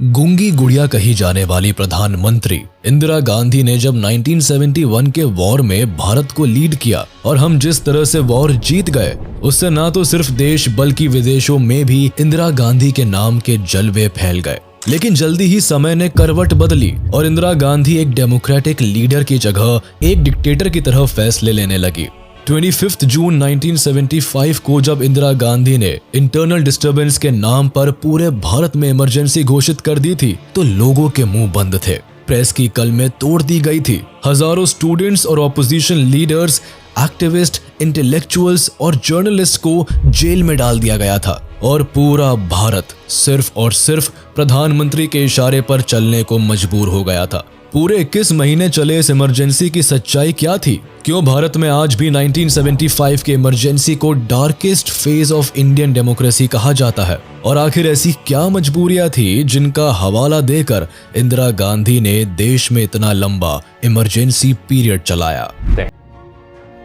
गूंगी गुड़िया कही जाने वाली प्रधानमंत्री इंदिरा गांधी ने जब 1971 के वॉर में भारत को लीड किया और हम जिस तरह से वॉर जीत गए, उससे ना तो सिर्फ देश बल्कि विदेशों में भी इंदिरा गांधी के नाम के जलवे फैल गए। लेकिन जल्दी ही समय ने करवट बदली और इंदिरा गांधी एक डेमोक्रेटिक लीडर की जगह एक डिक्टेटर की तरह फैसले लेने लगी। 25 जून 1975 को जब इंदिरा गांधी ने इंटरनल डिस्टरबेंस के नाम पर पूरे भारत में इमरजेंसी घोषित कर दी थी तो लोगों के मुंह बंद थे, प्रेस की कलमें तोड़ दी गई थी, हजारों स्टूडेंट्स और ऑपोजिशन लीडर्स, एक्टिविस्ट, इंटेलेक्चुअल्स और जर्नलिस्ट को जेल में डाल दिया गया था और पूरा भारत सिर्फ और सिर्फ प्रधानमंत्री के इशारे पर चलने को मजबूर हो गया था। पूरे 21 महीने चले इस इमरजेंसी की सच्चाई क्या थी? क्यों भारत में आज भी 1975 के इमरजेंसी को darkest phase of Indian democracy कहा जाता है? और आखिर ऐसी क्या मजबूरियां थी जिनका हवाला देकर इंदिरा गांधी ने देश में इतना लंबा इमरजेंसी पीरियड चलाया?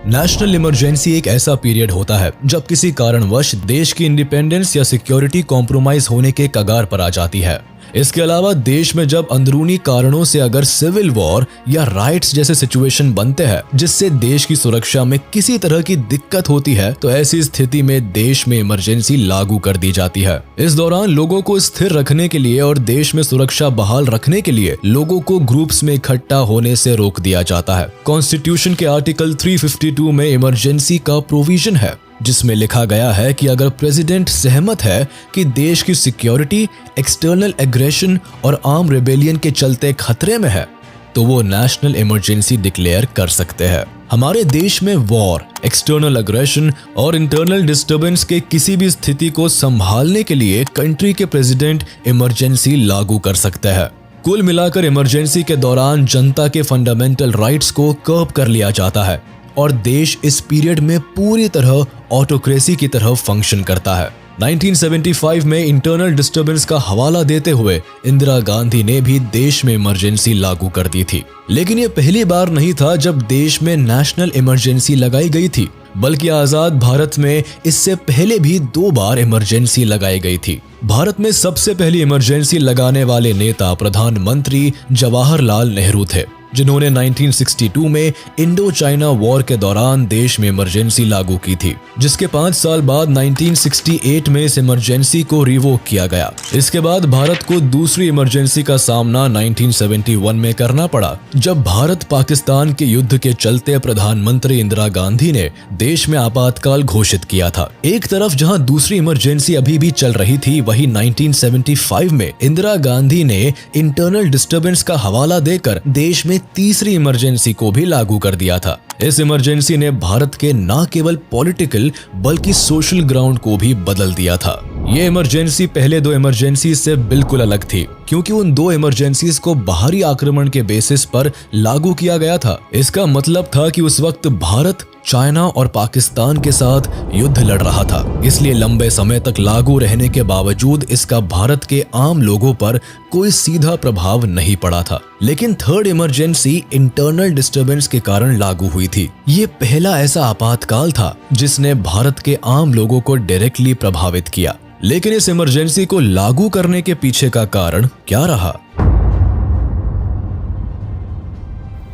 नेशनल इमरजेंसी एक ऐसा पीरियड होता है जब किसी कारणवश देश की इंडिपेंडेंस या सिक्योरिटी कॉम्प्रोमाइज होने के कगार पर आ जाती है। इसके अलावा देश में जब अंदरूनी कारणों से अगर सिविल वॉर या राइट्स जैसे सिचुएशन बनते हैं जिससे देश की सुरक्षा में किसी तरह की दिक्कत होती है, तो ऐसी स्थिति में देश में इमरजेंसी लागू कर दी जाती है। इस दौरान लोगों को स्थिर रखने के लिए और देश में सुरक्षा बहाल रखने के लिए लोगों को ग्रुप्स में इकट्ठा होने से रोक दिया जाता है। कॉन्स्टिट्यूशन के आर्टिकल 352 में इमरजेंसी का प्रोविजन है जिसमें लिखा गया है कि अगर प्रेसिडेंट सहमत है कि देश की सिक्योरिटी एक्सटर्नल एग्रेशन और आर्म रेबेलियन के चलते खतरे में है तो वो नेशनल इमरजेंसी डिक्लेयर कर सकते हैं। हमारे देश में वॉर, एक्सटर्नल एग्रेशन और इंटरनल डिस्टर्बेंस के किसी भी स्थिति को संभालने के लिए कंट्री के प्रेसिडेंट इमरजेंसी लागू कर सकते हैं। कुल मिलाकर इमरजेंसी के दौरान जनता के फंडामेंटल राइट्स को कर्ब कर लिया जाता है और देश इस पीरियड में पूरी तरह ऑटोक्रेसी की तरह फंक्शन करता है। 1975 में इंटरनल डिस्टर्बेंस का हवाला देते हुए इंदिरा गांधी ने भी देश में इमरजेंसी लागू कर दी थी। लेकिन ये पहली बार नहीं था जब देश में नेशनल इमरजेंसी लगाई गई थी, बल्कि आजाद भारत में इससे पहले भी 2 बार इमरजेंसी लगाई गई थी। भारत में सबसे पहली इमरजेंसी लगाने वाले नेता प्रधानमंत्री जवाहरलाल नेहरू थे, जिन्होंने 1962 में इंडो चाइना वॉर के दौरान देश में इमरजेंसी लागू की थी, जिसके 5 साल बाद 1968 में इस इमरजेंसी को रिवोक किया गया। इसके बाद भारत को दूसरी इमरजेंसी का सामना 1971 में करना पड़ा, जब भारत पाकिस्तान के युद्ध के चलते प्रधानमंत्री इंदिरा गांधी ने देश में आपातकाल घोषित किया था। एक तरफ जहां दूसरी इमरजेंसी अभी भी चल रही थी, वहीं 1975 में इंदिरा गांधी ने इंटरनल डिस्टर्बेंस का हवाला देकर देश में तीसरी इमरजेंसी को भी लागू कर दिया था। इस इमरजेंसी ने भारत के न केवल पॉलिटिकल बल्कि सोशल ग्राउंड को भी बदल दिया था। ये इमरजेंसी पहले 2 इमरजेंसी से बिल्कुल अलग थी, क्योंकि उन 2 इमरजेंसीज को बाहरी आक्रमण के बेसिस पर लागू किया गया था। इसका मतलब था कि उस वक्त भारत चाइना और पाकिस्तान के साथ युद्ध लड़ रहा था, इसलिए लंबे समय तक लागू रहने के बावजूद इसका भारत के आम लोगों पर कोई सीधा प्रभाव नहीं पड़ा था। लेकिन थर्ड इमरजेंसी इंटरनल डिस्टर्बेंस के कारण लागू हुई थी। ये पहला ऐसा आपातकाल था जिसने भारत के आम लोगों को डायरेक्टली प्रभावित किया। लेकिन इस इमरजेंसी को लागू करने के पीछे का कारण क्या रहा?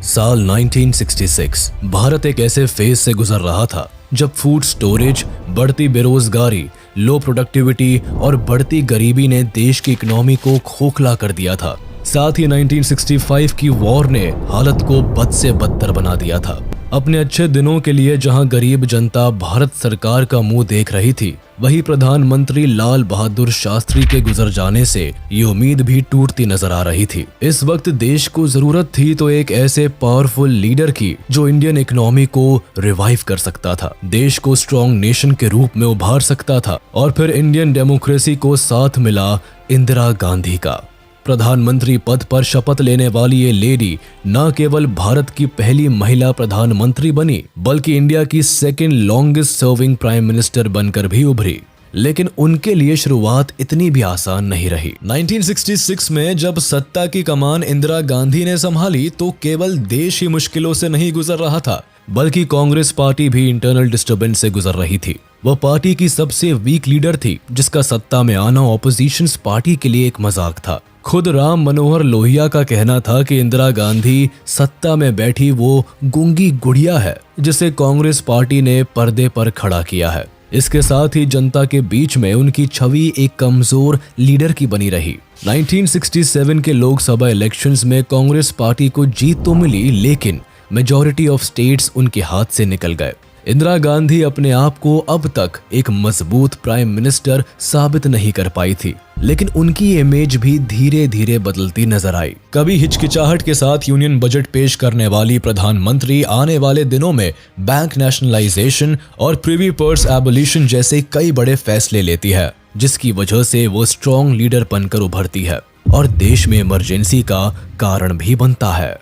साल 1966 भारत एक ऐसे फेज से गुजर रहा था जब फूड स्टोरेज, बढ़ती बेरोजगारी, लो प्रोडक्टिविटी और बढ़ती गरीबी ने देश की इकोनॉमी को खोखला कर दिया था। साथ ही 1965 की वॉर ने हालत को बद से बदतर बना दिया था। अपने अच्छे दिनों के लिए जहां गरीब जनता भारत सरकार का मुंह देख रही थी, वही प्रधानमंत्री लाल बहादुर शास्त्री के गुजर जाने से ये उम्मीद भी टूटती नजर आ रही थी। इस वक्त देश को जरूरत थी तो एक ऐसे पावरफुल लीडर की जो इंडियन इकोनॉमी को रिवाइव कर सकता था, देश को स्ट्रॉन्ग नेशन के रूप में उभार सकता था। और फिर इंडियन डेमोक्रेसी को साथ मिला इंदिरा गांधी का। प्रधानमंत्री पद पर शपथ लेने वाली ये लेडी न केवल भारत की पहली महिला प्रधानमंत्री बनी, बल्कि इंडिया की second longest serving prime minister बनकर भी उभरी। लेकिन उनके लिए शुरुआत इतनी भी आसान नहीं रही। 1966 में जब सत्ता की कमान इंदिरा गांधी ने संभाली तो केवल देश ही मुश्किलों से नहीं गुजर रहा था, बल्कि कांग्रेस पार्टी भी इंटरनल डिस्टर्बेंस से गुजर रही थी। वह पार्टी की सबसे वीक लीडर थी, जिसका सत्ता में आना ऑपोजिशन पार्टी के लिए एक मजाक था। खुद राम मनोहर लोहिया का कहना था कि इंदिरा गांधी सत्ता में बैठी वो गूंगी गुड़िया है जिसे कांग्रेस पार्टी ने पर्दे पर खड़ा किया है। इसके साथ ही जनता के बीच में उनकी छवि एक कमजोर लीडर की बनी रही। 1967 के लोकसभा इलेक्शंस में कांग्रेस पार्टी को जीत तो मिली, लेकिन मेजॉरिटी ऑफ स्टेट्स उनके हाथ से निकल गए। इंदिरा गांधी अपने आप को अब तक एक मजबूत प्राइम मिनिस्टर साबित नहीं कर पाई थी, लेकिन उनकी इमेज भी धीरे धीरे बदलती नजर आई। कभी हिचकिचाहट के साथ यूनियन बजट पेश करने वाली प्रधानमंत्री आने वाले दिनों में बैंक नेशनलाइजेशन और प्रिवी पर्स एबोलिशन जैसे कई बड़े फैसले लेती है, जिसकी वजह से वो स्ट्रॉन्ग लीडर बनकर उभरती है और देश में इमरजेंसी का कारण भी बनता है।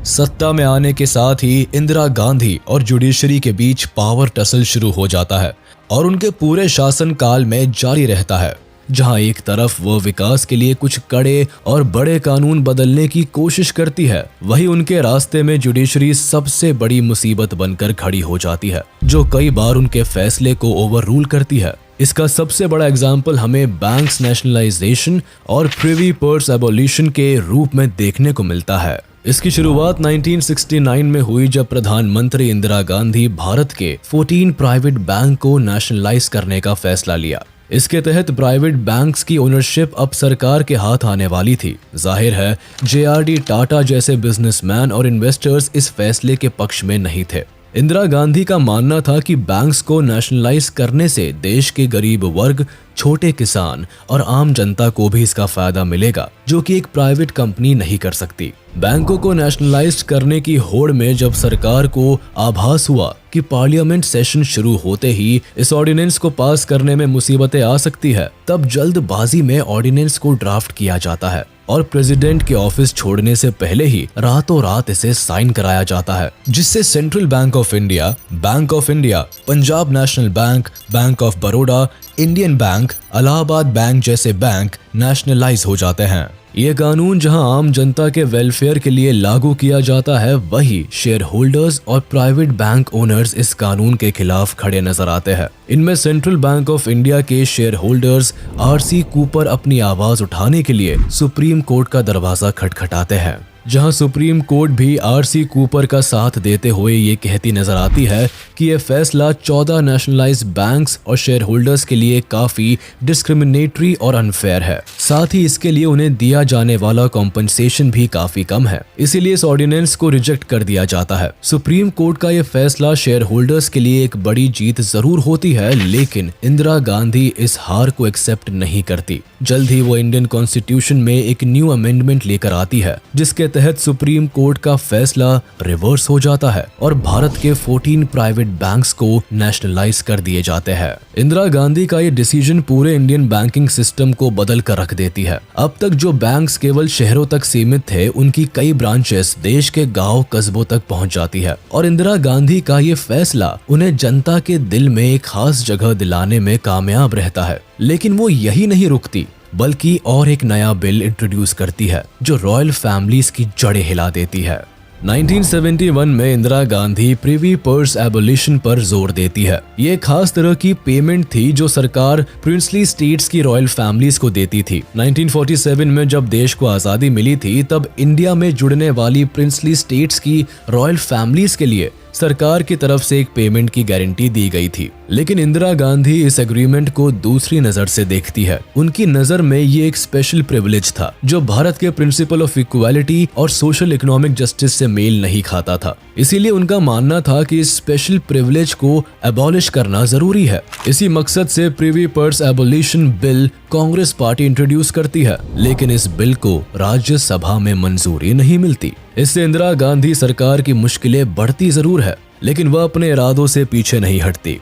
सत्ता में आने के साथ ही इंदिरा गांधी और जुडिशरी के बीच पावर टसल शुरू हो जाता है और उनके पूरे शासन काल में जारी रहता है। जहां एक तरफ वो विकास के लिए कुछ कड़े और बड़े कानून बदलने की कोशिश करती है, वहीं उनके रास्ते में जुडिशरी सबसे बड़ी मुसीबत बनकर खड़ी हो जाती है, जो कई बार उनके फैसले को ओवर रूल करती है। इसका सबसे बड़ा एग्जाम्पल हमें बैंक्स नेशनलाइजेशन और प्रिवी पर्स एबोलिशन के रूप में देखने को मिलता है। इसकी शुरुआत 1969 में हुई, जब प्रधानमंत्री इंदिरा गांधी भारत के 14 प्राइवेट बैंक को नेशनलाइज करने का फैसला लिया। इसके तहत प्राइवेट बैंक्स की ओनरशिप अब सरकार के हाथ आने वाली थी। जाहिर है JRD टाटा जैसे बिजनेसमैन और इन्वेस्टर्स इस फैसले के पक्ष में नहीं थे। इंदिरा गांधी का मानना था कि बैंक्स को नेशनलाइज करने से देश के गरीब वर्ग, छोटे किसान और आम जनता को भी इसका फायदा मिलेगा, जो कि एक प्राइवेट कंपनी नहीं कर सकती। बैंकों को नेशनलाइज करने की होड़ में जब सरकार को आभास हुआ कि पार्लियामेंट सेशन शुरू होते ही इस ऑर्डिनेंस को पास करने में मुसीबतें आ सकती है, तब जल्दबाजी में ऑर्डिनेंस को ड्राफ्ट किया जाता है और प्रेसिडेंट के ऑफिस छोड़ने से पहले ही रातों रात इसे साइन कराया जाता है, जिससे central bank of India, Punjab national bank, bank of Baroda, Indian bank, Allahabad bank जैसे बैंक नेशनलाइज हो जाते हैं। ये कानून जहां आम जनता के वेलफेयर के लिए लागू किया जाता है, वही शेयर होल्डर्स और प्राइवेट बैंक ओनर्स इस कानून के खिलाफ खड़े नजर आते हैं। इनमें सेंट्रल बैंक ऑफ इंडिया के शेयर होल्डर्स RC कूपर अपनी आवाज उठाने के लिए सुप्रीम कोर्ट का दरवाजा खटखटाते हैं, जहां सुप्रीम कोर्ट भी RC कूपर का साथ देते हुए ये कहती नजर आती है कि यह फैसला 14 नेशनलाइज्ड बैंक्स और शेयर होल्डर्स के लिए काफी डिस्क्रिमिनेटरी और अनफेयर है। साथ ही इसके लिए उन्हें दिया जाने वाला कॉम्पनसेशन भी काफी कम है, इसीलिए इस ऑर्डिनेंस को रिजेक्ट कर दिया जाता है। सुप्रीम कोर्ट का यह फैसला शेयर होल्डर्स के लिए एक बड़ी जीत जरूर होती है, लेकिन इंदिरा गांधी इस हार को एक्सेप्ट नहीं करती। जल्द ही वो इंडियन कॉन्स्टिट्यूशन में एक न्यू अमेंडमेंट लेकर आती है, जिसके तहत सुप्रीम कोर्ट का फैसला रिवर्स हो जाता है और भारत के 14 प्राइवेट बैंक्स को नेशनलाइज कर दिए जाते हैं। इंदिरा गांधी का ये डिसीजन पूरे इंडियन बैंकिंग सिस्टम को बदल कर रख देती है। अब तक जो बैंक्स केवल शहरों तक सीमित थे, उनकी कई ब्रांचेस देश के गांव कस्बों तक पहुंच जाती है और इंदिरा गांधी का ये फैसला उन्हें जनता के दिल में एक खास जगह दिलाने में कामयाब रहता है। लेकिन वो यही नहीं रुकती, बल्कि और एक नया बिल इंट्रोड्यूस करती है जो रॉयल फैमिलीज की जड़ें हिला देती है। 1971 में Indira Gandhi privy purse abolition पर जोर देती है। ये खास तरह की पेमेंट थी जो सरकार प्रिंसली स्टेट्स की रॉयल फैमिलीज को देती थी। 1947 में जब देश को आजादी मिली थी, तब इंडिया में जुड़ने वाली प्रिंसली स्टेट्स की रॉयल फैमिलीज के लिए सरकार की तरफ से एक पेमेंट की गारंटी दी गई थी। लेकिन इंदिरा गांधी इस एग्रीमेंट को दूसरी नजर से देखती है। उनकी नजर में ये एक स्पेशल प्रिविलेज था जो भारत के प्रिंसिपल ऑफ इक्वालिटी और सोशल इकोनॉमिक जस्टिस से मेल नहीं खाता था। इसीलिए उनका मानना था कि इस स्पेशल प्रिविलेज को एबॉलिश करना जरूरी है। इसी मकसद से privy purse abolition bill Congress party introduce करती है, लेकिन इस बिल को राज्यसभा में मंजूरी नहीं मिलती। इससे इंदिरा गांधी सरकार की मुश्किलें बढ़ती जरूर है, लेकिन वह अपने इरादों से पीछे नहीं हटती।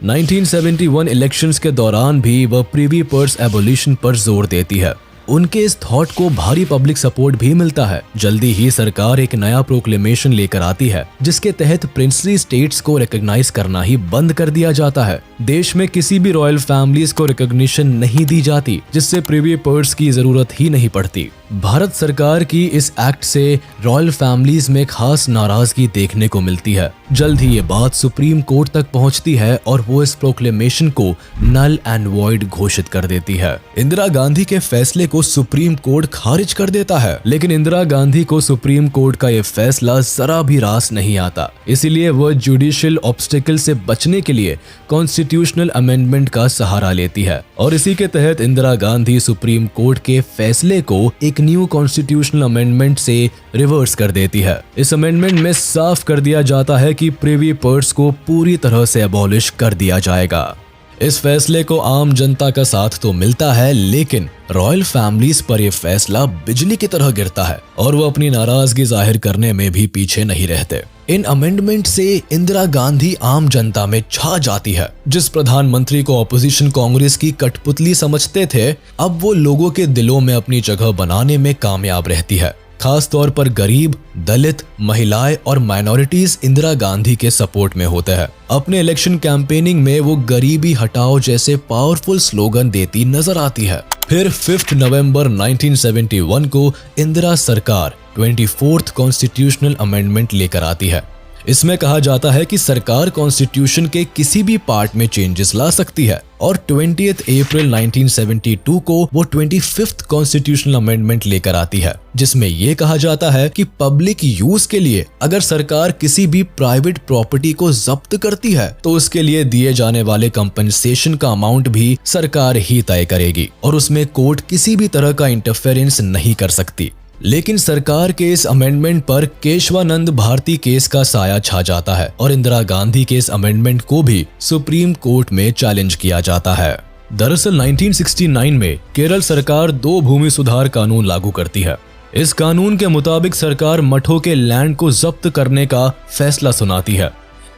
1971 इलेक्शंस के दौरान भी वह प्रिवी पर्स एबोलिशन पर जोर देती है। उनके इस थॉट को भारी पब्लिक सपोर्ट भी मिलता है। जल्दी ही सरकार एक नया प्रोक्लेमेशन लेकर आती है जिसके तहत प्रिंसली स्टेट्स को रिकॉग्नाइज करना ही बंद कर दिया जाता है। देश में किसी भी रॉयल फैमिलीज को रिकॉग्निशन नहीं दी जाती, जिससे प्रिवी पर्स की जरूरत ही नहीं पड़ती। भारत सरकार की इस एक्ट से रॉयल फैमिलीज में खास नाराजगी देखने को मिलती है। जल्द ही ये बात सुप्रीम कोर्ट तक पहुंचती है और वो इस प्रोक्लेमेशन को नल एंड वॉइड घोषित कर देती है। इंदिरा गांधी के फैसले को सुप्रीम कोर्ट खारिज कर देता है, लेकिन इंदिरा गांधी को सुप्रीम कोर्ट का ये फैसला जरा भी रास नहीं आता। इसीलिए वह जुडिशियल ऑब्स्टिकल से बचने के लिए कॉन्स्टिट्यूशनल अमेंडमेंट का सहारा लेती है और इसी के तहत इंदिरा गांधी सुप्रीम कोर्ट के फैसले को एक न्यू कॉन्स्टिट्यूशनल अमेंडमेंट से रिवर्स कर देती है। इस अमेंडमेंट में साफ कर दिया जाता है कि प्रिवी पर्स को पूरी तरह से अबॉलिश कर दिया जाएगा। इस फैसले को आम जनता का साथ तो मिलता है, लेकिन रॉयल फैमिलीज पर यह फैसला बिजली की तरह गिरता है और वो अपनी नाराजगी जाहिर करने में भी पीछे नहीं रहते। इन अमेंडमेंट से इंदिरा गांधी आम जनता में छा जाती है। जिस प्रधानमंत्री को ऑपोजिशन कांग्रेस की कठपुतली समझते थे, अब वो लोगों के दिलों में अपनी जगह बनाने में कामयाब रहती है। खास तौर पर गरीब, दलित, महिलाएं और माइनॉरिटीज इंदिरा गांधी के सपोर्ट में होते हैं। अपने इलेक्शन कैंपेनिंग में वो गरीबी हटाओ जैसे पावरफुल स्लोगन देती नजर आती है। फिर 5 नवंबर 1971 को इंदिरा सरकार 24th कॉन्स्टिट्यूशनल अमेंडमेंट लेकर आती है। इसमें कहा जाता है कि सरकार कॉन्स्टिट्यूशन के किसी भी पार्ट में चेंजेस ला सकती है और 20th अप्रैल 1972 को वो 25th कॉन्स्टिट्यूशनल अमेंडमेंट लेकर आती है, जिसमें ये कहा जाता है कि पब्लिक यूज के लिए अगर सरकार किसी भी प्राइवेट प्रॉपर्टी को जब्त करती है तो उसके लिए दिए जाने वाले कंपनसेशन का अमाउंट भी सरकार ही तय करेगी और उसमें कोर्ट किसी भी तरह का इंटरफेरेंस नहीं कर सकती। लेकिन सरकार के इस अमेंडमेंट पर केशवानंद भारती केस का साया छा जाता है और इंदिरा गांधी के इस अमेंडमेंट को भी सुप्रीम कोर्ट में चैलेंज किया जाता है। दरअसल 1969 में केरल सरकार 2 भूमि सुधार कानून लागू करती है। इस कानून के मुताबिक सरकार मठों के लैंड को जब्त करने का फैसला सुनाती है,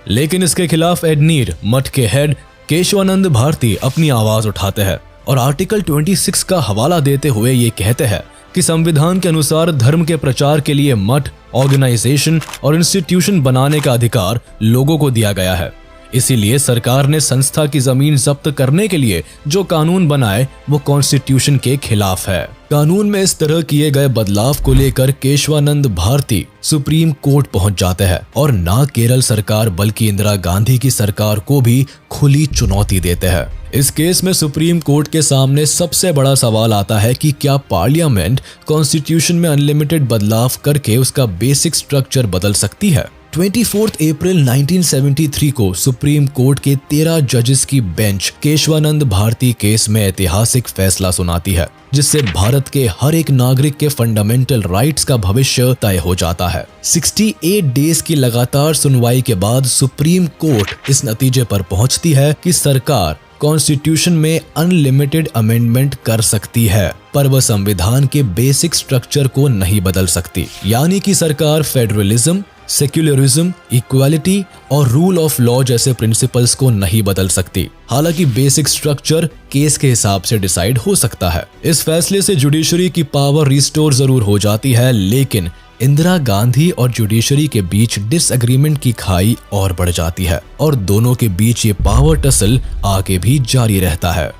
लेकिन इसके खिलाफ एडनीर मठ के हेड केशवानंद भारती अपनी आवाज उठाते हैं और आर्टिकल 26 का हवाला देते हुए ये कहते हैं कि संविधान के अनुसार धर्म के प्रचार के लिए मठ, ऑर्गेनाइजेशन और इंस्टीट्यूशन बनाने का अधिकार लोगों को दिया गया है। इसीलिए सरकार ने संस्था की जमीन जब्त करने के लिए जो कानून बनाए वो कॉन्स्टिट्यूशन के खिलाफ है। कानून में इस तरह किए गए बदलाव को लेकर केशवानंद भारती सुप्रीम कोर्ट पहुंच जाते हैं और ना केरल सरकार बल्कि इंदिरा गांधी की सरकार को भी खुली चुनौती देते हैं। इस केस में सुप्रीम कोर्ट के सामने सबसे बड़ा सवाल आता है कि क्या पार्लियामेंट कॉन्स्टिट्यूशन में अनलिमिटेड बदलाव करके उसका बेसिक स्ट्रक्चर बदल सकती है। 24 अप्रैल 1973 को सुप्रीम कोर्ट के 13 जजेस की बेंच केशवानंद भारती केस में ऐतिहासिक फैसला सुनाती है, जिससे भारत के हर एक नागरिक के फंडामेंटल राइट्स का भविष्य तय हो जाता है। 68 डेज की लगातार सुनवाई के बाद सुप्रीम कोर्ट इस नतीजे पर पहुंचती है कि सरकार कॉन्स्टिट्यूशन में अनलिमिटेड अमेंडमेंट कर सकती है, पर वह संविधान के बेसिक स्ट्रक्चर को नहीं बदल सकती। यानी कि सरकार फेडरलिज्म, सेक्युलरिज्म, इक्वालिटी और रूल ऑफ लॉ जैसे प्रिंसिपल्स को नहीं बदल सकती। हालांकि बेसिक स्ट्रक्चर केस के हिसाब से डिसाइड हो सकता है। इस फैसले से जुडिशरी की पावर रिस्टोर जरूर हो जाती है, लेकिन इंदिरा गांधी और जुडिशरी के बीच डिसएग्रीमेंट की खाई और बढ़ जाती है और दोनों के बीच ये पावर टसल आगे भी जारी रहता है।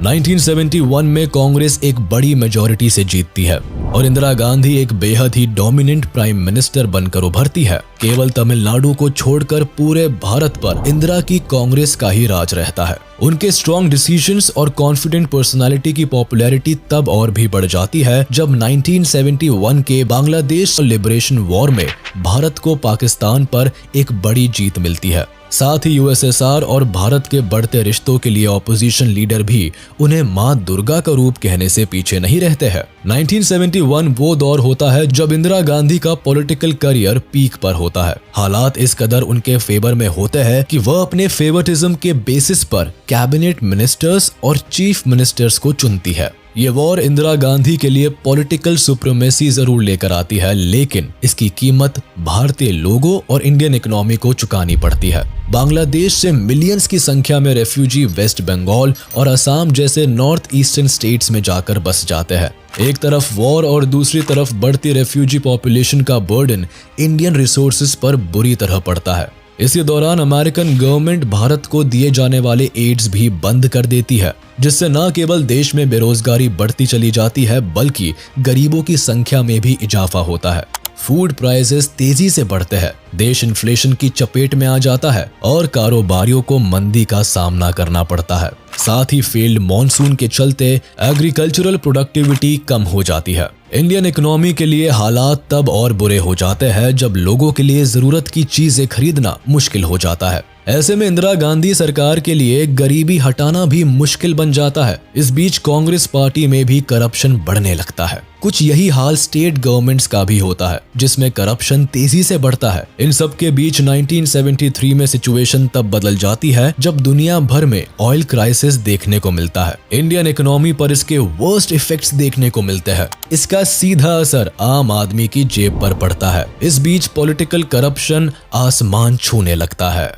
1971 में कांग्रेस एक बड़ी मेजॉरिटी से जीतती है और इंदिरा गांधी एक बेहद ही डोमिनेंट प्राइम मिनिस्टर बनकर उभरती है। केवल तमिलनाडु को छोड़कर पूरे भारत पर इंदिरा की कांग्रेस का ही राज रहता है। उनके स्ट्रॉन्ग डिसीजंस और कॉन्फिडेंट पर्सनालिटी की पॉपुलैरिटी तब और भी बढ़ जाती है जब 1971 के बांग्लादेश लिबरेशन वॉर में भारत को पाकिस्तान पर एक बड़ी जीत मिलती है। साथ ही यूएसएसआर और भारत के बढ़ते रिश्तों के लिए ऑपोजिशन लीडर भी उन्हें मां दुर्गा का रूप कहने से पीछे नहीं रहते हैं। 1971 वो दौर होता है जब इंदिरा गांधी का पॉलिटिकल करियर पीक पर होता है। हालात इस कदर उनके फेवर में होते हैं कि वह अपने फेवरेटिज्म के बेसिस पर कैबिनेट मिनिस्टर्स और चीफ मिनिस्टर्स को चुनती है। ये वॉर इंदिरा गांधी के लिए पॉलिटिकल सुप्रीमेसी जरूर लेकर आती है, लेकिन इसकी कीमत भारतीय लोगों और इंडियन इकोनॉमी को चुकानी पड़ती है। बांग्लादेश से मिलियंस की संख्या में रेफ्यूजी वेस्ट बंगाल और असम जैसे नॉर्थ ईस्टर्न स्टेट्स में जाकर बस जाते हैं। एक तरफ वॉर और दूसरी तरफ बढ़ती रेफ्यूजी पॉपुलेशन का बर्डन इंडियन रिसोर्सेज पर बुरी तरह पड़ता है। इसी दौरान अमेरिकन गवर्नमेंट भारत को दिए जाने वाले एड्स भी बंद कर देती है, जिससे न केवल देश में बेरोजगारी बढ़ती चली जाती है बल्कि गरीबों की संख्या में भी इजाफा होता है। फूड प्राइसेस तेजी से बढ़ते हैं, देश इन्फ्लेशन की चपेट में आ जाता है और कारोबारियों को मंदी का सामना करना पड़ता है। साथ ही फेल्ड मॉनसून के चलते एग्रीकल्चरल प्रोडक्टिविटी कम हो जाती है। इंडियन इकोनॉमी के लिए हालात तब और बुरे हो जाते हैं जब लोगों के लिए जरूरत की चीजें खरीदना मुश्किल हो जाता है। ऐसे में इंदिरा गांधी सरकार के लिए गरीबी हटाना भी मुश्किल बन जाता है। इस बीच कांग्रेस पार्टी में भी करप्शन बढ़ने लगता है। कुछ यही हाल स्टेट गवर्नमेंट्स का भी होता है, जिसमें करप्शन तेजी से बढ़ता है। इन सब के बीच 1973 में सिचुएशन तब बदल जाती है जब दुनिया भर में ऑयल क्राइसिस देखने को मिलता है। इंडियन इकोनॉमी पर इसके वर्स्ट इफेक्ट्स देखने को मिलते हैं। इसका सीधा असर आम आदमी की जेब पर पड़ता है। इस बीच पॉलिटिकल करप्शन आसमान छूने लगता है।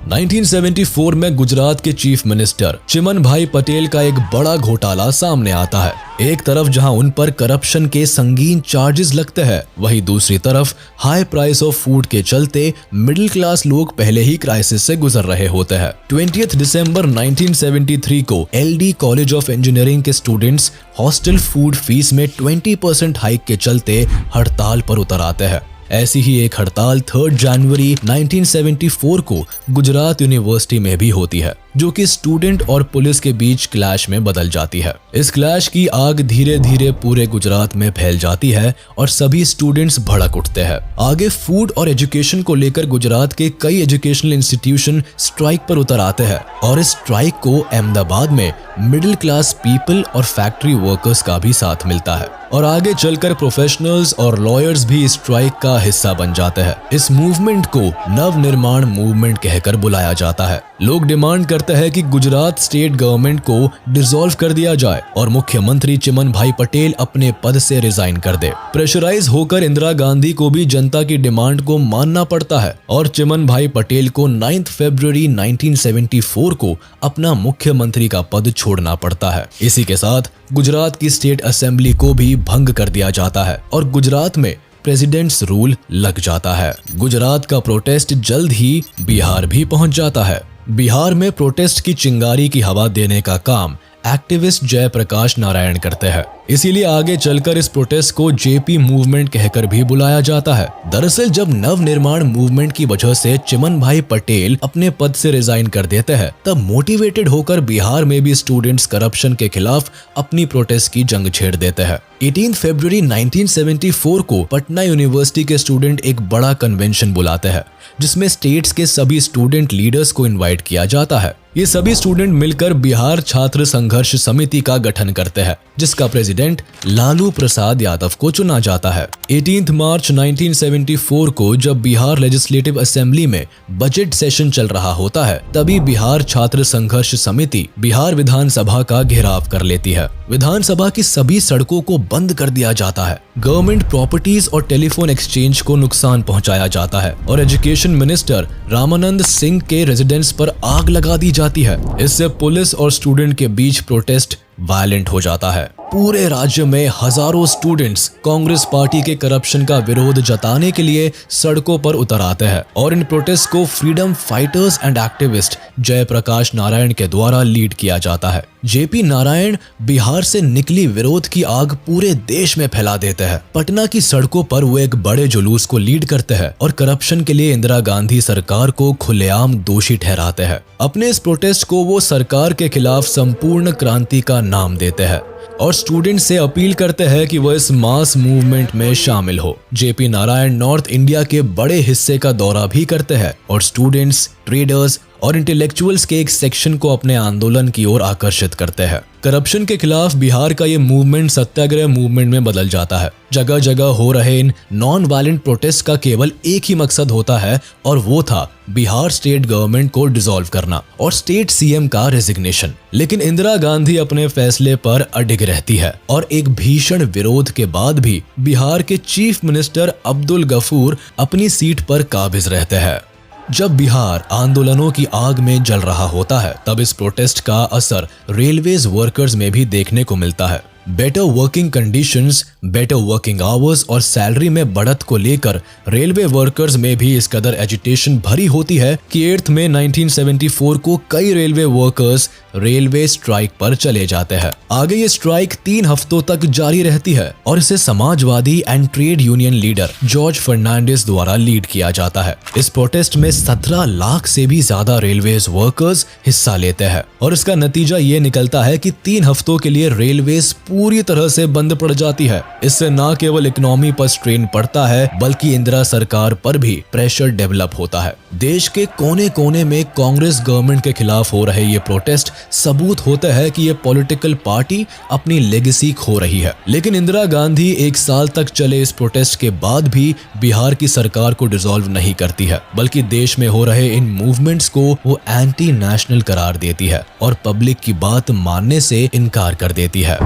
1974 में गुजरात के चीफ मिनिस्टर चिमनभाई पटेल का एक बड़ा घोटाला सामने आता है। एक तरफ जहां उन पर करप्शन के संगीन चार्जेस लगते हैं, वहीं दूसरी तरफ हाई प्राइस ऑफ फूड के चलते मिडिल क्लास लोग पहले ही क्राइसिस से गुजर रहे होते हैं। 20 दिसंबर 1973 को एलडी कॉलेज ऑफ इंजीनियरिंग के स्टूडेंट्स हॉस्टल फूड फीस में 20% हाइक के चलते हड़ताल पर उतर आते हैं। ऐसी ही एक हड़ताल 3 जनवरी 1974 को गुजरात यूनिवर्सिटी में भी होती है, जो कि स्टूडेंट और पुलिस के बीच क्लैश में बदल जाती है। इस क्लैश की आग धीरे धीरे पूरे गुजरात में फैल जाती है और सभी स्टूडेंट्स भड़क उठते हैं। आगे फूड और एजुकेशन को लेकर गुजरात के कई एजुकेशनल इंस्टीट्यूशन स्ट्राइक पर उतर आते हैं और इस स्ट्राइक को अहमदाबाद में मिडिल क्लास पीपल और फैक्ट्री वर्कर्स का भी साथ मिलता है और आगे चलकर प्रोफेशनल्स और लॉयर्स भी स्ट्राइक का हिस्सा बन जाते हैं। इस मूवमेंट को नव निर्माण मूवमेंट कहकर बुलाया जाता है। लोग डिमांड करते हैं कि गुजरात स्टेट गवर्नमेंट को डिसॉल्व कर दिया जाए और मुख्यमंत्री चिमनभाई पटेल अपने पद से रिजाइन कर दे। प्रेशराइज होकर इंदिरा गांधी को भी जनता की डिमांड को मानना पड़ता है और चिमनभाई पटेल को 9 फरवरी 1974 को अपना मुख्यमंत्री का पद छोड़ना पड़ता है। इसी के साथ गुजरात की स्टेट असेंबली को भी भंग कर दिया जाता है और गुजरात में प्रेसिडेंट्स रूल लग जाता है। गुजरात का प्रोटेस्ट जल्द ही बिहार भी पहुंच जाता है। बिहार में प्रोटेस्ट की चिंगारी की हवा देने का काम एक्टिविस्ट जयप्रकाश नारायण करते हैं। इसीलिए आगे चलकर इस प्रोटेस्ट को जेपी मूवमेंट कहकर भी बुलाया जाता है। दरअसल जब नव निर्माण मूवमेंट की वजह से चिमनभाई पटेल अपने पद से रिजाइन कर देते हैं, तब मोटिवेटेड होकर बिहार में भी स्टूडेंट्स करप्शन के खिलाफ अपनी प्रोटेस्ट की जंग छेड़ देते हैं। 18 फरवरी 1974 को पटना यूनिवर्सिटी के स्टूडेंट एक बड़ा कन्वेंशन बुलाते हैं, जिसमें स्टेट्स के सभी स्टूडेंट लीडर्स को इनवाइट किया जाता है। ये सभी स्टूडेंट मिलकर बिहार छात्र संघर्ष समिति का गठन करते हैं, जिसका प्रेसिडेंट लालू प्रसाद यादव को चुना जाता है। 18 मार्च 1974 को जब बिहार लेजिस्लेटिव असेंबली में बजट सेशन चल रहा होता है, तभी बिहार छात्र संघर्ष समिति बिहार विधानसभा का घेराव कर लेती है। विधानसभा की सभी सड़कों को बंद कर दिया जाता है। गवर्नमेंट प्रॉपर्टीज और टेलीफोन एक्सचेंज को नुकसान पहुंचाया जाता है और एजुकेशन मिनिस्टर रामानंद सिंह के रेजिडेंस पर आग लगा दी जाती है। इससे पुलिस और स्टूडेंट के बीच प्रोटेस्ट वायलेंट हो जाता है। पूरे राज्य में हजारों स्टूडेंट्स कांग्रेस पार्टी के करप्शन का विरोध जताने के लिए सड़कों पर उतर आते हैं और इन प्रोटेस्ट को freedom fighters and activist Jayaprakash Narayan के द्वारा लीड किया जाता है। जेपी नारायण बिहार से निकली विरोध की आग पूरे देश में फैला देते हैं। पटना की सड़कों पर वो एक बड़े जुलूस को लीड करते हैं और करप्शन के लिए इंदिरा गांधी सरकार को खुलेआम दोषी ठहराते हैं। अपने इस प्रोटेस्ट को वो सरकार के खिलाफ संपूर्ण क्रांति का नाम देते हैं और स्टूडेंट से अपील करते हैं कि वह इस मास मूवमेंट में शामिल हो। जेपी नारायण नॉर्थ इंडिया के बड़े हिस्से का दौरा भी करते हैं और स्टूडेंट्स, ट्रेडर्स, और इंटेलेक्चुअल्स के एक सेक्शन को अपने आंदोलन की ओर आकर्षित करते हैं। करप्शन के खिलाफ बिहार का ये मूवमेंट सत्याग्रह मूवमेंट में बदल जाता है। जगह जगह हो रहे इन नॉन वायलेंट प्रोटेस्ट का केवल एक ही मकसद होता है और वो था बिहार स्टेट गवर्नमेंट को डिसॉल्व करना और स्टेट सीएम का रेजिग्नेशन। लेकिन इंदिरा गांधी अपने फैसले पर अडिग रहती है और एक भीषण विरोध के बाद भी बिहार के चीफ मिनिस्टर अब्दुल गफूर अपनी सीट पर काबिज रहते हैं। जब बिहार आंदोलनों की आग में जल रहा होता है तब इस प्रोटेस्ट का असर रेलवेज वर्कर्स में भी देखने को मिलता है। Better working conditions, better working hours और सैलरी में बढ़त को लेकर रेलवे वर्कर्स में भी इस कदर एजिटेशन भरी होती है कि 8 मई 1974 को कई रेलवे वर्कर्स रेलवे स्ट्राइक पर चले जाते हैं। आगे ये स्ट्राइक 3 हफ्तों तक जारी रहती है और इसे समाजवादी and trade union leader George Fernandes द्वारा लीड किया जाता है। इस प्रोटेस्ट में 17 लाख से भी ज्यादा रेलवेज वर्कर्स हिस्सा लेते हैं और इसका नतीजा ये निकलता है कि 3 हफ्तों के लिए रेलवेज पूरी तरह से बंद पड़ जाती है। इससे न केवल इकोनॉमी पर स्ट्रेन पड़ता है बल्कि इंदिरा सरकार पर भी प्रेशर डेवलप होता है। देश के कोने कोने में कांग्रेस गवर्नमेंट के खिलाफ हो रहे ये प्रोटेस्ट सबूत होता है कि ये पॉलिटिकल पार्टी अपनी लेगेसी खो रही है। लेकिन इंदिरा गांधी 1 साल तक चले इस प्रोटेस्ट के बाद भी बिहार की सरकार को डिसॉल्व नहीं करती है, बल्कि देश में हो रहे इन मूवमेंट्स को वो एंटी नेशनल करार देती है और पब्लिक की बात मानने से इनकार कर देती है।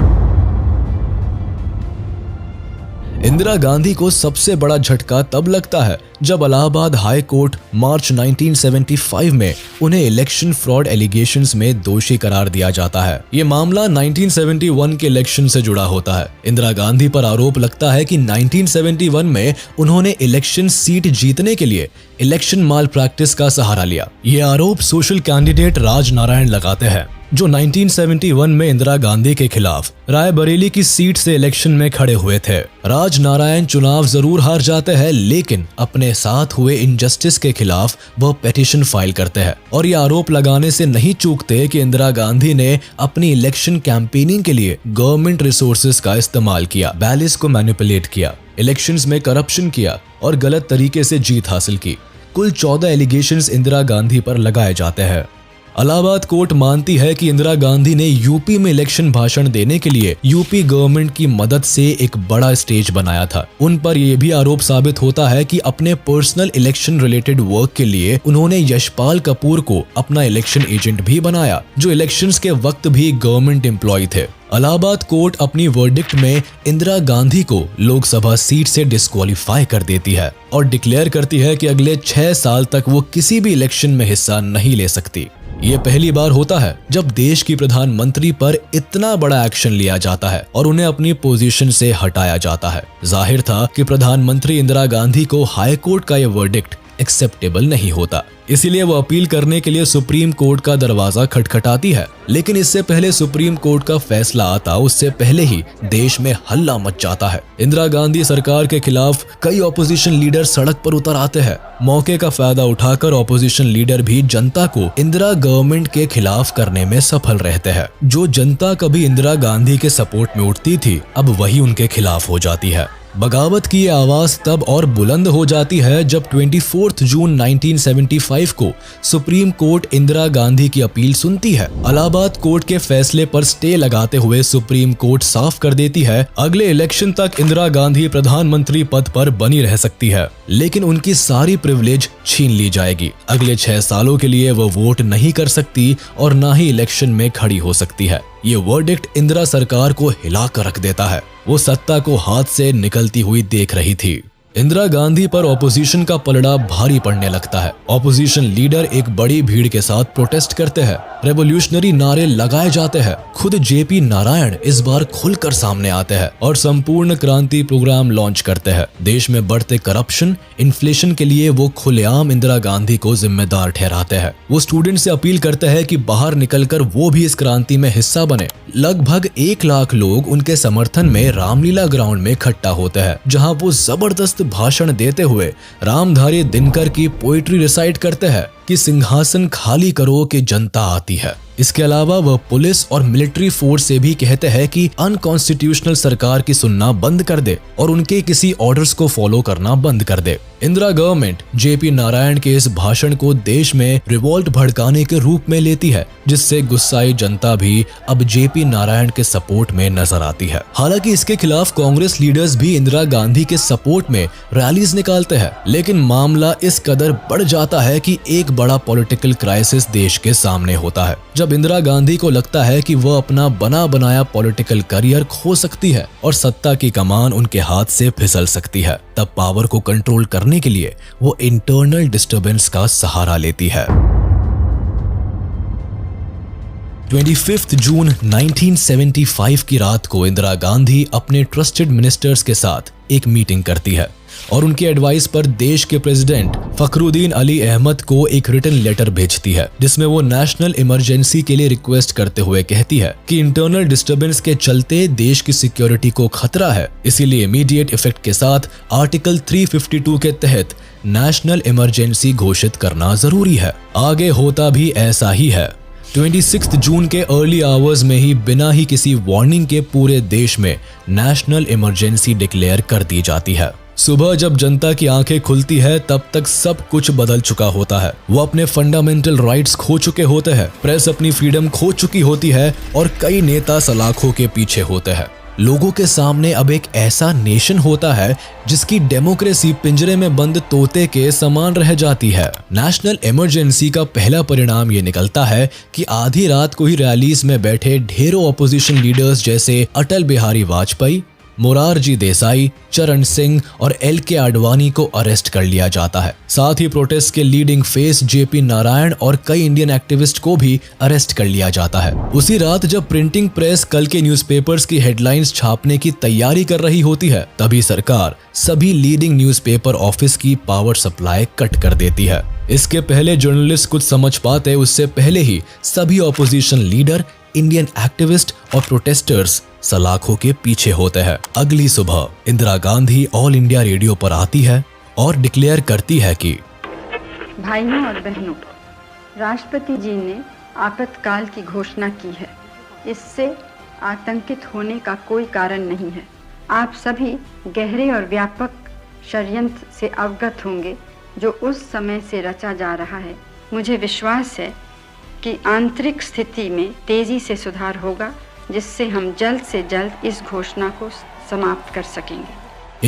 इंदिरा गांधी को सबसे बड़ा झटका तब लगता है जब इलाहाबाद हाई कोर्ट मार्च 1975 में उन्हें इलेक्शन फ्रॉड एलिगेशंस में दोषी करार दिया जाता है। ये मामला 1971 के इलेक्शन से जुड़ा होता है। इंदिरा गांधी पर आरोप लगता है कि 1971 में उन्होंने इलेक्शन सीट जीतने के लिए इलेक्शन माल प्रैक्टिस का सहारा लिया। ये आरोप सोशल कैंडिडेट राज नारायण लगाते हैं जो 1971 में इंदिरा गांधी के खिलाफ रायबरेली की सीट से इलेक्शन में खड़े हुए थे। राज नारायण चुनाव जरूर हार जाते हैं लेकिन अपने साथ हुए इनजस्टिस के खिलाफ वह पिटीशन फाइल करते हैं और ये आरोप लगाने से नहीं चूकते कि इंदिरा गांधी ने अपनी इलेक्शन कैंपेनिंग के लिए गवर्नमेंट रिसोर्सेज का इस्तेमाल किया, बैलेंस को मैनिपुलेट किया, इलेक्शंस में करप्शन किया और गलत तरीके से जीत हासिल की। कुल 14 एलिगेशंस इंदिरा गांधी पर लगाए जाते हैं। इलाहाबाद कोर्ट मानती है कि इंदिरा गांधी ने यूपी में इलेक्शन भाषण देने के लिए यूपी गवर्नमेंट की मदद से एक बड़ा स्टेज बनाया था। उन पर यह भी आरोप साबित होता है कि अपने पर्सनल इलेक्शन रिलेटेड वर्क के लिए उन्होंने यशपाल कपूर को अपना इलेक्शन एजेंट भी बनाया, जो इलेक्शंस के वक्त भी गवर्नमेंट एम्प्लॉय थे। इलाहाबाद कोर्ट अपनी वर्डिक्ट में इंदिरा गांधी को लोकसभा सीट से डिस्क्वालीफाई कर देती है और डिक्लेयर करती है कि अगले 6 साल तक वो किसी भी इलेक्शन में हिस्सा नहीं ले सकती। ये पहली बार होता है जब देश की प्रधानमंत्री पर इतना बड़ा एक्शन लिया जाता है और उन्हें अपनी पोजीशन से हटाया जाता है। जाहिर था कि प्रधानमंत्री इंदिरा गांधी को हाई कोर्ट का यह वर्डिक्ट एक्सेप्टेबल नहीं होता, इसीलिए वो अपील करने के लिए सुप्रीम कोर्ट का दरवाजा खटखटाती है। लेकिन इससे पहले सुप्रीम कोर्ट का फैसला आता उससे पहले ही देश में हल्ला मच जाता है। इंदिरा गांधी सरकार के खिलाफ कई ऑपोजिशन लीडर सड़क पर उतर आते हैं। मौके का फायदा उठाकर ऑपोजिशन लीडर भी जनता को इंदिरा गवर्नमेंट के खिलाफ करने में सफल रहते हैं। जो जनता कभी इंदिरा गांधी के सपोर्ट में उठती थी अब वही उनके खिलाफ हो जाती है। बगावत की ये आवाज तब और बुलंद हो जाती है जब 24 जून 1975 को सुप्रीम कोर्ट इंदिरा गांधी की अपील सुनती है। इलाहाबाद कोर्ट के फैसले पर स्टे लगाते हुए सुप्रीम कोर्ट साफ कर देती है अगले इलेक्शन तक इंदिरा गांधी प्रधानमंत्री पद पर बनी रह सकती है, लेकिन उनकी सारी प्रिविलेज छीन ली जाएगी। अगले 6 सालों के लिए वो वोट नहीं कर सकती और न ही इलेक्शन में खड़ी हो सकती है। ये वर्डिक्ट इंदिरा सरकार को हिला कर रख देता है। वो सत्ता को हाथ से निकलती हुई देख रही थी। इंदिरा गांधी पर ऑपोजिशन का पलड़ा भारी पड़ने लगता है। ऑपोजिशन लीडर एक बड़ी भीड़ के साथ प्रोटेस्ट करते हैं, रेवोल्यूशनरी नारे लगाए जाते हैं। खुद जेपी नारायण इस बार खुलकर सामने आते हैं और संपूर्ण क्रांति प्रोग्राम लॉन्च करते हैं। देश में बढ़ते करप्शन, इन्फ्लेशन के लिए वो खुलेआम इंदिरा गांधी को जिम्मेदार ठहराते हैं। वो स्टूडेंट से अपील करते हैं कि बाहर निकलकर वो भी इस क्रांति में हिस्सा बने। लगभग 1 लाख लोग उनके समर्थन में रामलीला ग्राउंड में इकट्ठा होते हैं, जहां वो जबरदस्त भाषण देते हुए रामधारी दिनकर की पोइट्री रिसाइट करते हैं कि सिंहासन खाली करो कि जनता आती है। इसके अलावा वह पुलिस और मिलिट्री फोर्स से भी कहते हैं कि अनकॉन्स्टिट्यूशनल सरकार की सुनना बंद कर दे और उनके किसी ऑर्डर्स को फॉलो करना बंद कर दे। इंदिरा गवर्नमेंट जेपी नारायण के इस भाषण को देश में रिवोल्ट भड़काने के रूप में लेती है, जिससे गुस्साई जनता भी अब जेपी नारायण के सपोर्ट में नजर आती है। हालांकि इसके खिलाफ कांग्रेस लीडर्स भी इंदिरा गांधी के सपोर्ट में रैलीज निकालते हैं, लेकिन मामला इस कदर बढ़ जाता है कि एक बड़ा पॉलिटिकल क्राइसिस देश के सामने होता है। जब इंदिरा गांधी को लगता है कि वह अपना बना बनाया पॉलिटिकल करियर खो सकती है और सत्ता की कमान उनके हाथ से फिसल सकती है, तब पावर को कंट्रोल करने के लिए वो इंटरनल डिस्टर्बेंस का सहारा लेती है। 25 जून 1975 की रात को इंदिरा गांधी अपने ट्रस्टेड मिनिस्टर्स के साथ एक मीटिंग करती है और उनके एडवाइस पर देश के प्रेसिडेंट फखरुद्दीन अली अहमद को एक रिटन लेटर भेजती है, जिसमें वो नेशनल इमरजेंसी के लिए रिक्वेस्ट करते हुए कहती है कि इंटरनल डिस्टर्बेंस के चलते देश की सिक्योरिटी को खतरा है, इसीलिए इमीडिएट इफेक्ट के साथ आर्टिकल 352 के तहत नेशनल इमरजेंसी घोषित करना जरूरी है। आगे होता भी ऐसा ही है। 26 जून के अर्ली आवर्स में ही बिना ही किसी वार्निंग के पूरे देश में नेशनल इमरजेंसी डिक्लेयर कर दी जाती है। सुबह जब जनता की आंखें खुलती है तब तक सब कुछ बदल चुका होता है। वो अपने फंडामेंटल राइट्स खो चुके होते हैं, प्रेस अपनी फ्रीडम खो चुकी होती है और कई नेता सलाखों के पीछे होते हैं। लोगों के सामने अब एक ऐसा नेशन होता है जिसकी डेमोक्रेसी पिंजरे में बंद तोते के समान रह जाती है। नेशनल इमरजेंसी का पहला परिणाम ये निकलता है कि आधी रात को ही रैलीज में बैठे ढेरों ऑपोजिशन लीडर्स जैसे अटल बिहारी वाजपेयी, मोरारजी देसाई, चरण सिंह और एल.के. आडवाणी को अरेस्ट कर लिया जाता है। साथ ही प्रोटेस्ट के लीडिंग फेस जेपी नारायण और कई इंडियन एक्टिविस्ट को भी अरेस्ट कर लिया जाता है। उसी रात जब प्रिंटिंग प्रेस कल के न्यूज़पेपर्स की हेडलाइंस छापने की तैयारी कर रही होती है, तभी सरकार सभी लीडिंग न्यूज़पेपर ऑफिस की पावर सप्लाई कट कर देती है। इसके पहले जर्नलिस्ट कुछ समझ पाते उससे पहले ही सभी ऑपोजिशन लीडर, इंडियन एक्टिविस्ट और प्रोटेस्टर्स सलाखों के पीछे होते हैं। अगली सुबह Indira Gandhi all India radio पर आती है और डिक्लेयर करती है कि भाइयों और बहनों, राष्ट्रपति जी ने आपातकाल की घोषणा की है। इससे आतंकित होने का कोई कारण नहीं है। आप सभी गहरे और व्यापक षड्यंत्र से अवगत होंगे जो उस समय से रचा जा रहा है। मुझे विश्वास है कि आंतरिक स्थिति में तेजी से सुधार होगा, जिससे हम जल्द से जल्द इस घोषणा को समाप्त कर सकेंगे।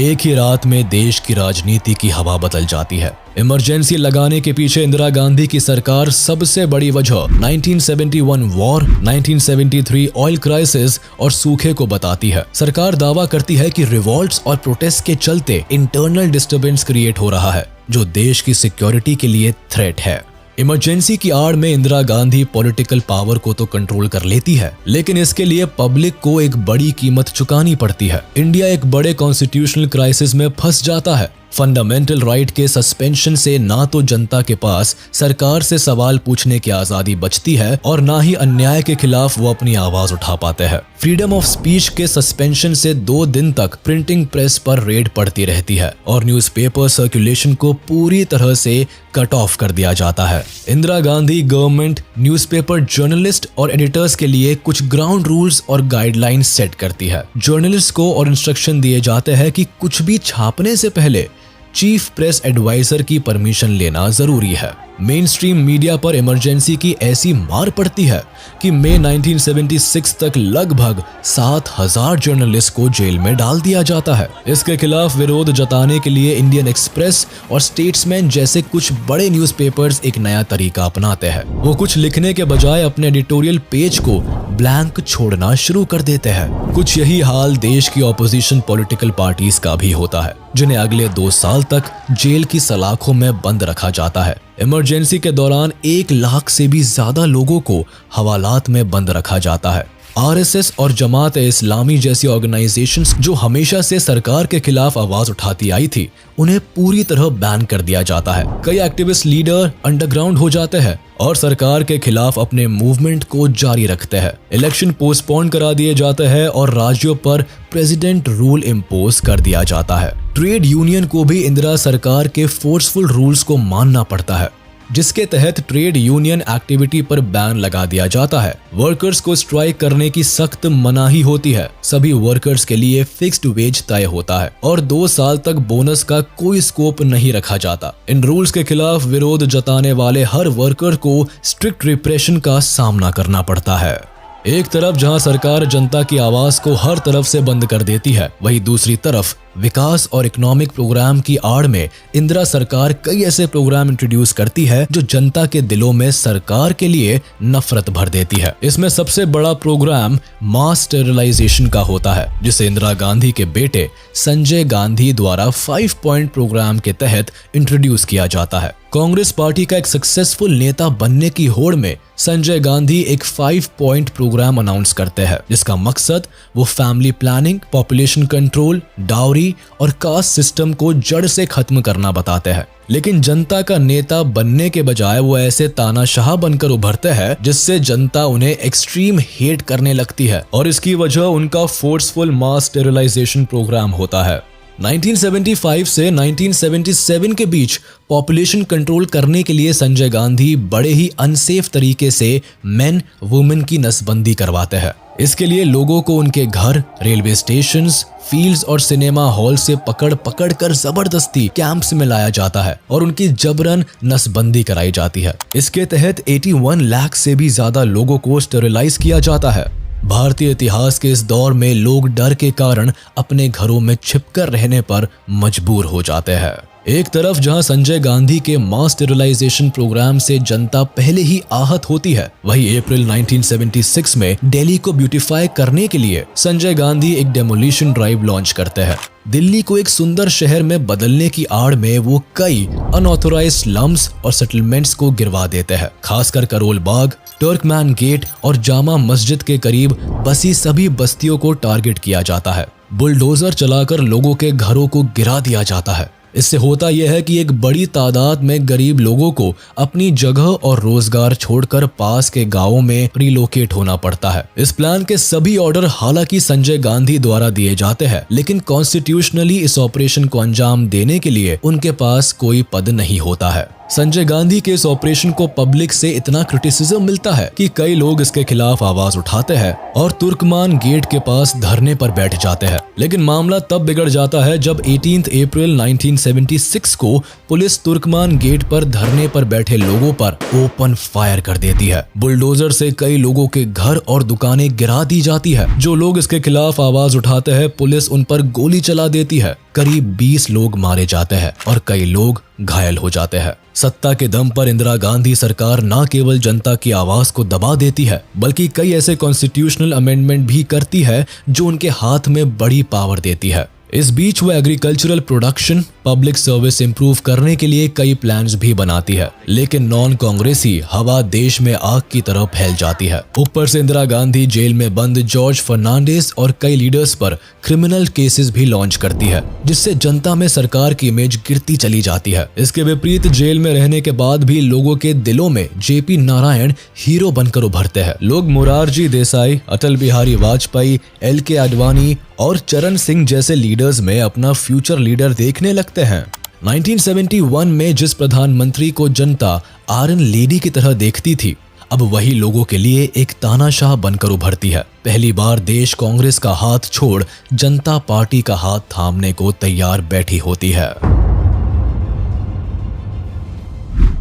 एक ही रात में देश की राजनीति की हवा बदल जाती है। इमरजेंसी लगाने के पीछे इंदिरा गांधी की सरकार सबसे बड़ी वजह 1971 वॉर, 1973 ऑयल क्राइसिस और सूखे को बताती है। सरकार दावा करती है कि रिवॉल्ट्स और प्रोटेस्ट के चलते इंटरनल डिस्टर्बेंस क्रिएट हो रहा है, जो देश की सिक्योरिटी के लिए थ्रेट है। इमरजेंसी की आड़ में इंदिरा गांधी पॉलिटिकल पावर को तो कंट्रोल कर लेती है, लेकिन इसके लिए पब्लिक को एक बड़ी कीमत चुकानी पड़ती है। इंडिया एक बड़े कॉन्स्टिट्यूशनल क्राइसिस में फंस जाता है। फंडामेंटल राइट के सस्पेंशन से ना तो जनता के पास सरकार से सवाल पूछने की आजादी बचती है और ना ही अन्याय के खिलाफ वो अपनी आवाज उठा पाते हैं। फ्रीडम ऑफ स्पीच के सस्पेंशन से 2 दिन तक प्रिंटिंग प्रेस पर रेड पड़ती रहती है और न्यूज़पेपर सर्कुलेशन को पूरी तरह से कट ऑफ कर दिया जाता है। Indira Gandhi government newspaper journalist और एडिटर्स के लिए कुछ ग्राउंड रूल्स और गाइडलाइंस सेट करती है। जर्नलिस्ट को और इंस्ट्रक्शन दिए जाते हैं कि कुछ भी छापने से पहले चीफ प्रेस एडवाइजर की परमिशन लेना जरूरी है। मेन स्ट्रीम मीडिया पर इमरजेंसी की ऐसी मार पड़ती है कि मई 1976 तक लगभग 7000 जर्नलिस्ट को जेल में डाल दिया जाता है। इसके खिलाफ विरोध जताने के लिए इंडियन एक्सप्रेस और स्टेट्समैन जैसे कुछ बड़े न्यूज़पेपर्स एक नया तरीका अपनाते हैं। वो कुछ लिखने के बजाय अपने एडिटोरियल पेज को ब्लैंक छोड़ना शुरू कर देते हैं। कुछ यही हाल देश की ऑपोजिशन पॉलिटिकल पार्टीज का भी होता है, जिन्हें अगले 2 साल तक जेल की सलाखों में बंद रखा जाता है। इमरजेंसी के दौरान 1 लाख से भी ज्यादा लोगों को हवालात में बंद रखा जाता है। आरएसएस और जमात इस्लामी जैसी ऑर्गेनाइजेशंस जो हमेशा से सरकार के खिलाफ आवाज उठाती आई थी, उन्हें पूरी तरह बैन कर दिया जाता है। कई एक्टिविस्ट लीडर अंडरग्राउंड हो जाते हैं और सरकार के खिलाफ अपने मूवमेंट को जारी रखते हैं। इलेक्शन पोस्टपोन करा दिए जाते हैं और राज्यों पर प्रेसिडेंट रूल इम्पोज कर दिया जाता है। ट्रेड यूनियन को भी इंदिरा सरकार के फोर्सफुल रूल्स को मानना पड़ता है। जिसके तहत ट्रेड यूनियन एक्टिविटी पर बैन लगा दिया जाता है। वर्कर्स को स्ट्राइक करने की सख्त मनाही होती है। सभी वर्कर्स के लिए फिक्स्ड वेज तय होता है और 2 साल तक बोनस का कोई स्कोप नहीं रखा जाता। इन रूल्स के खिलाफ विरोध जताने वाले हर वर्कर को स्ट्रिक्ट रिप्रेशन का सामना करना पड़ता है। एक तरफ जहां सरकार जनता की आवाज को हर तरफ से बंद कर देती है, वहीं दूसरी तरफ विकास और इकोनॉमिक प्रोग्राम की आड़ में इंदिरा सरकार कई ऐसे प्रोग्राम इंट्रोड्यूस करती है जो जनता के दिलों में सरकार के लिए नफरत भर देती है। इसमें सबसे बड़ा प्रोग्राम मास स्टेरिलाइजेशन का होता है, जिसे इंदिरा गांधी के बेटे संजय गांधी द्वारा 5 पॉइंट प्रोग्राम के तहत इंट्रोड्यूस किया जाता है। कांग्रेस पार्टी का एक सक्सेसफुल नेता बनने की होड़ में संजय गांधी एक 5 पॉइंट प्रोग्राम अनाउंस करते हैं, जिसका मकसद वो family planning, population control, dowry और कास्ट सिस्टम को जड़ से खत्म करना बताते हैं। लेकिन जनता का नेता बनने के बजाय वो ऐसे तानाशाह बनकर उभरते हैं जिससे जनता उन्हें एक्सट्रीम हेट करने लगती है, और इसकी वजह उनका फोर्सफुल मास स्टेरिलाइजेशन प्रोग्राम होता है। 1975 से 1977 के बीच पॉपुलेशन कंट्रोल करने के लिए संजय गांधी बड़े ही अनसेफ तरीके से मेन वुमेन की नसबंदी करवाते हैं। इसके लिए लोगों को उनके घर, रेलवे स्टेशंस, फील्ड्स और सिनेमा हॉल से पकड़ कर जबरदस्ती कैंप्स में लाया जाता है और उनकी जबरन नसबंदी कराई जाती है। इसके तहत 81 लाख से भी ज्यादा लोगों को स्टेरिलाइज किया जाता है। भारतीय इतिहास के इस दौर में लोग डर के कारण अपने घरों में छिपकर रहने पर मजबूर हो जाते हैं। एक तरफ जहां संजय गांधी के मास स्टेरिलाइजेशन प्रोग्राम से जनता पहले ही आहत होती है, वहीं अप्रैल 1976 में दिल्ली को ब्यूटीफाई करने के लिए संजय गांधी एक डेमोलिशन ड्राइव लॉन्च करते हैं। दिल्ली को एक सुंदर शहर में बदलने की आड़ में वो कई अनऑथोराइज्ड स्लम्स और सेटलमेंट्स को गिरवा देते हैं। खासकर करोल बाग, टर्कमैन गेट और जामा मस्जिद के करीब बसी सभी बस्तियों को टारगेट किया जाता है। बुलडोजर चलाकर लोगों के घरों को गिरा दिया जाता है। इससे होता यह है कि एक बड़ी तादाद में गरीब लोगों को अपनी जगह और रोजगार छोड़कर पास के गांवों में रिलोकेट होना पड़ता है। इस प्लान के सभी ऑर्डर हालांकि संजय गांधी द्वारा दिए जाते हैं, लेकिन कॉन्स्टिट्यूशनली इस ऑपरेशन को अंजाम देने के लिए उनके पास कोई पद नहीं होता है। संजय गांधी के इस ऑपरेशन को पब्लिक से इतना क्रिटिसिज्म मिलता है कि कई लोग इसके खिलाफ आवाज उठाते हैं और तुर्कमान गेट के पास धरने पर बैठ जाते हैं। लेकिन मामला तब बिगड़ जाता है जब 18 अप्रैल 1976 को पुलिस तुर्कमान गेट पर धरने पर बैठे लोगों पर ओपन फायर कर देती है। बुलडोजर से कई लोगों के घर और दुकानें गिरा दी जाती है। जो लोग इसके खिलाफ आवाज उठाते हैं, पुलिस उन पर गोली चला देती है। करीब 20 लोग मारे जाते हैं और कई लोग घायल हो जाते हैं। सत्ता के दम पर इंदिरा गांधी सरकार न केवल जनता की आवाज को दबा देती है, बल्कि कई ऐसे कॉन्स्टिट्यूशनल अमेंडमेंट भी करती है जो उनके हाथ में बड़ी पावर देती है। इस बीच वो agricultural production, public service improve करने के लिए कई प्लान्स भी बनाती है, लेकिन नॉन कांग्रेसी हवा देश में आग की तरह फैल जाती है। ऊपर से इंदिरा गांधी जेल में बंद जॉर्ज फर्नांडिस और कई लीडर्स पर क्रिमिनल केसेस भी लॉन्च करती है, जिससे जनता में सरकार की इमेज गिरती चली जाती है। इसके विपरीत जेल में रहने के बाद भी लोगों के दिलों में जेपी नारायण हीरो बनकर उभरते हैं। लोग मोरारजी देसाई, अटल बिहारी वाजपेयी, LK आडवाणी और चरण सिंह जैसे लीडर्स में अपना फ्यूचर लीडर देखने लगते हैं। 1971 में जिस प्रधानमंत्री को जनता आयरन लेडी की तरह देखती थी, अब वही लोगों के लिए एक तानाशाह बनकर उभरती है। पहली बार देश कांग्रेस का हाथ छोड़ जनता पार्टी का हाथ थामने को तैयार बैठी होती है।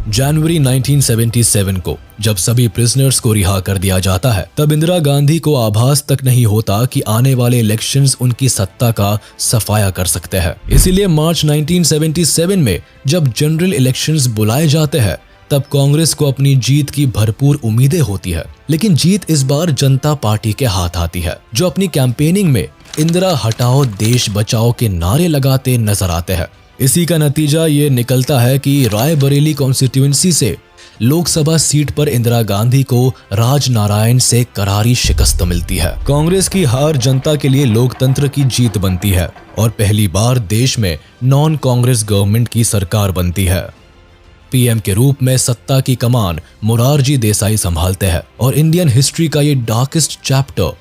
जनवरी 1977 को जब सभी प्रिजनर्स को रिहा कर दिया जाता है, तब इंदिरा गांधी को आभास तक नहीं होता कि आने वाले इलेक्शंस उनकी सत्ता का सफाया कर सकते हैं। इसीलिए मार्च 1977 में जब जनरल इलेक्शंस बुलाए जाते हैं, तब कांग्रेस को अपनी जीत की भरपूर उम्मीदें होती है। लेकिन जीत इस बार जनता पार्टी के हाथ आती है, जो अपनी कैंपेनिंग में इंदिरा हटाओ देश बचाओ के नारे लगाते नजर आते हैं। इसी का नतीजा ये निकलता है कि रायबरेली कॉन्स्टिट्यूएंसी से लोकसभा सीट पर इंदिरा गांधी को राज नारायण से करारी शिकस्त मिलती है। कांग्रेस की हार जनता के लिए लोकतंत्र की जीत बनती है और पहली बार देश में नॉन कांग्रेस गवर्नमेंट की सरकार बनती है। पीएम के रूप में सत्ता की कमान मोरारजी देसाई संभालते हैं और इंडियन हिस्ट्री का ये डार्केस्ट चैप्टर